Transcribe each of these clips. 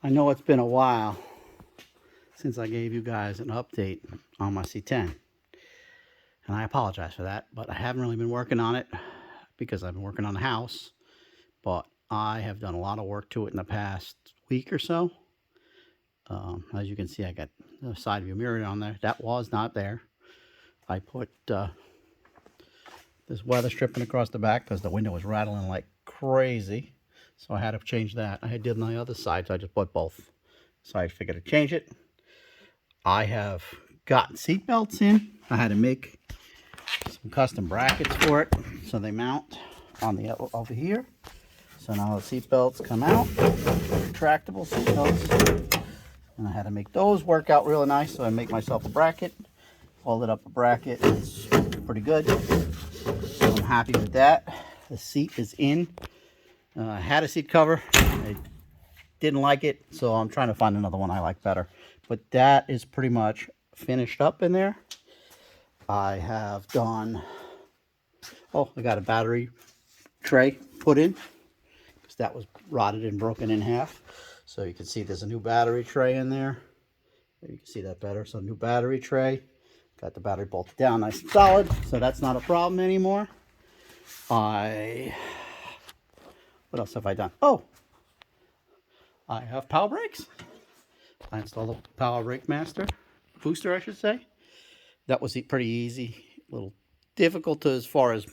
I know it's been a while since I gave you guys an update on my C10, and I apologize for that, but I haven't really been working on it because I've been working on the house, but I have done a lot of work to it in the past week or so. As you can see, I got the side view mirror on there. That was not there. I put this weather stripping across the back because the window was rattling like crazy, so I had to change that. I did on the other side, so I just put both. So I figured to change it. I have gotten seat belts in. I had to make some custom brackets for it so they mount on the over here. So now the seat belts come out, retractable seat belts, and I had to make those work out really nice. So I make myself a bracket, folded up a bracket. It's pretty good. So I'm happy with that. The seat is in. I had a seat cover. I didn't like it, so I'm trying to find another one I like better. But that is pretty much finished up in there. I have done, I got a battery tray put in because that was rotted and broken in half. So you can see there's a new battery tray in there. You can see that better. So new battery tray. Got the battery bolted down nice and solid, so that's not a problem anymore. What else have I done? I have power brakes. I installed the Power Brake Master booster, I should say. That was pretty easy. A little difficult as far as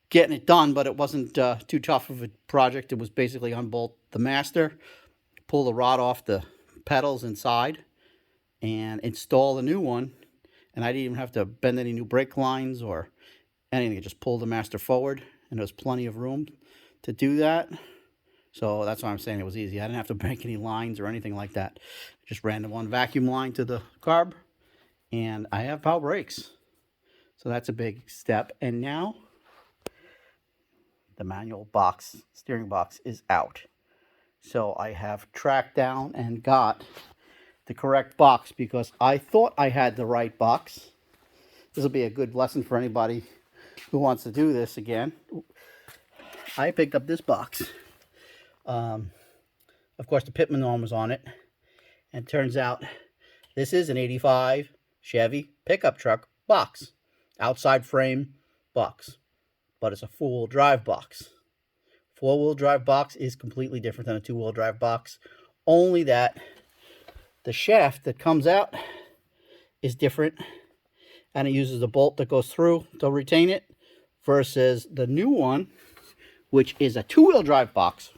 getting it done, but it wasn't too tough of a project. It was basically unbolt the master, pull the rod off the pedals inside, and install the new one. And I didn't even have to bend any new brake lines or anything. I just pulled the master forward, and there was plenty of room to do that. So that's why I'm saying it was easy. I didn't have to break any lines or anything like that. Just ran the one vacuum line to the carb, and I have power brakes. So that's a big step. And now the manual box, steering box is out. So I have tracked down and got the correct box because I thought I had the right box. This will be a good lesson for anybody who wants to do this again. I picked up this box. Of course, the Pitman arm was on it. And it turns out this is an 85 Chevy pickup truck box. Outside frame box. But it's a four-wheel drive box. Four-wheel drive box is completely different than a two-wheel drive box. Only that the shaft that comes out is different. And it uses a bolt that goes through to retain it. Versus the new one, which is a two-wheel drive box.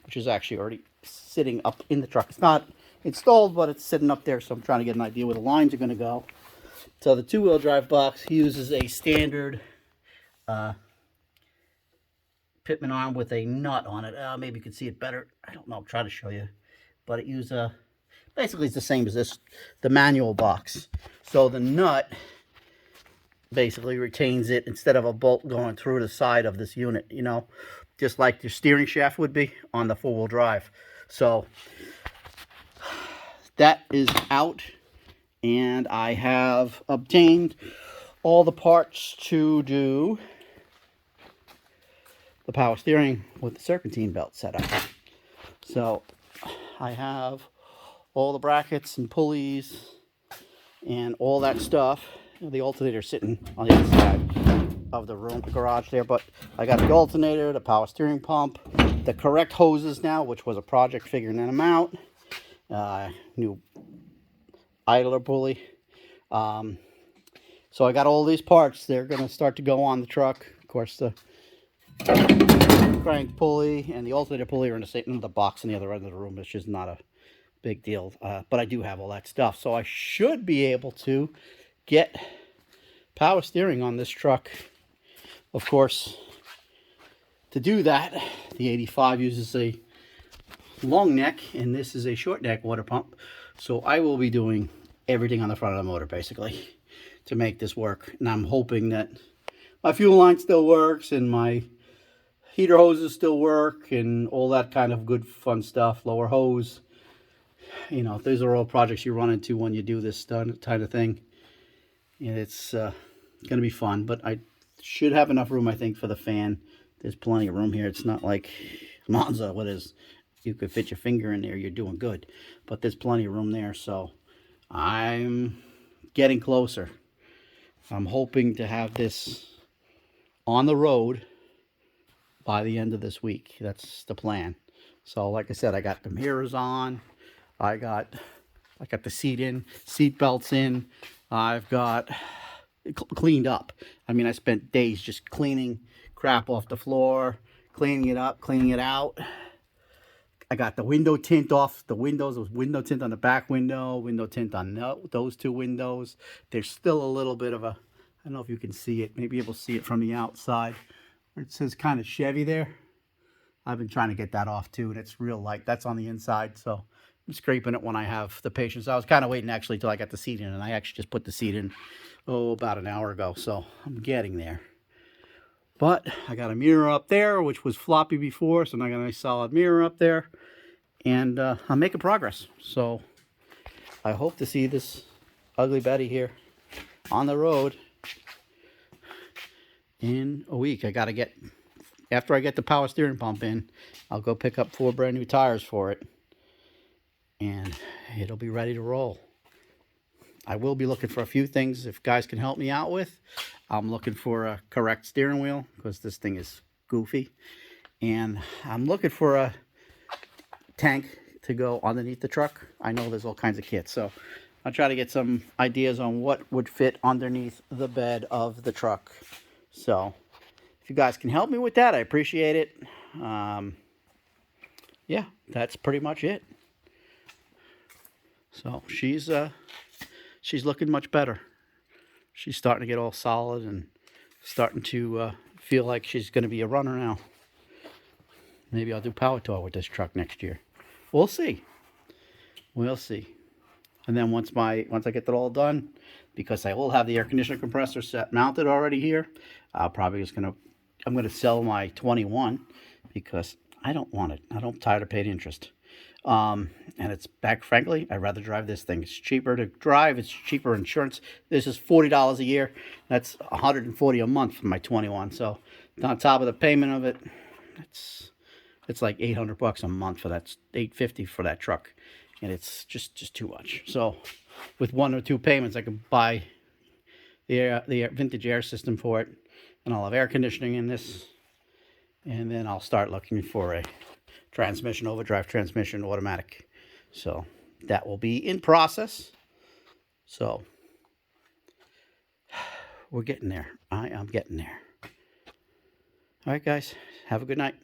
Which is actually already sitting up in the truck. It's not installed, but it's sitting up there, so I'm trying to get an idea where the lines are going to go. So the two-wheel drive box uses a standard Pitman arm with a nut on it. Maybe you can see it better. I don't know. I'll try to show you. But it uses basically it's the same as this, the manual box. So the nut basically retains it instead of a bolt going through the side of this unit, you know, just like your steering shaft would be on the four-wheel drive. So that is out, and I have obtained all the parts to do the power steering with the serpentine belt set up. So I have all the brackets and pulleys and all that stuff. The alternator sitting on the other side of the room, the garage there, but I got the alternator, the power steering pump, the correct hoses now, which was a project figuring them out, new idler pulley. So I got all these parts. They're going to start to go on the truck. Of course, the crank pulley and the alternator pulley are in the box on the other end of the room. It's just not a big deal, but I do have all that stuff, so I should be able to get power steering on this truck. Of course, to do that, the 85 uses a long neck, and this is a short neck water pump. So I will be doing everything on the front of the motor, basically, to make this work. And I'm hoping that my fuel line still works, and my heater hoses still work, and all that kind of good fun stuff. Lower hose. You know, these are all projects you run into when you do this kind of thing. And it's going to be fun, but I should have enough room, I think, for the fan. There's plenty of room here. It's not like Monza, what is you could fit your finger in there, you're doing good. But there's plenty of room there, so I'm getting closer. I'm hoping to have this on the road by the end of this week. That's the plan. So like I said, I got the mirrors on. I got the seat belts in. I've got cleaned up. I mean, I spent days just cleaning crap off the floor, cleaning it up, cleaning it out. I got the window tint off the windows. There was window tint on the back window tint on those two windows. There's still a little bit of a, I don't know if you can see it. Maybe you'll see it from the outside. It says kind of Chevy there. I've been trying to get that off too, and it's real light. That's on the inside, so I'm scraping it when I have the patience. I was kind of waiting actually till I got the seat in, and I actually just put the seat in, about an hour ago, so I'm getting there. But I got a mirror up there, which was floppy before, so now I got a nice solid mirror up there, and I'm making progress. So I hope to see this ugly Betty here on the road in a week. I got to get, after I get the power steering pump in, I'll go pick up 4 brand new tires for it, and it'll be ready to roll. I will be looking for a few things if guys can help me out with. I'm looking for a correct steering wheel because this thing is goofy, and I'm looking for a tank to go underneath the truck. I know there's all kinds of kits, so I'll try to get some ideas on what would fit underneath the bed of the truck. So if you guys can help me with that, I appreciate it. Yeah, that's pretty much it. So she's looking much better. She's starting to get all solid and starting to feel like she's going to be a runner now. Maybe I'll do power tour with this truck next year. We'll see. We'll see. And then once I get that all done, because I will have the air conditioner compressor set mounted already here, I'm going to sell my 21 because I don't want it. I'm tired of paying interest. And it's back, frankly, I'd rather drive this thing. It's cheaper to drive. It's cheaper insurance. This is $40 a year. That's $140 a month for my 21. So on top of the payment of it, it's like $800 a month for that, $850 for that truck. And it's just too much. So with 1 or 2 payments, I can buy the vintage air system for it, and I'll have air conditioning in this, and then I'll start looking for a transmission, overdrive transmission, automatic. So that will be in process. So we're getting there. I am getting there. All right, guys, have a good night.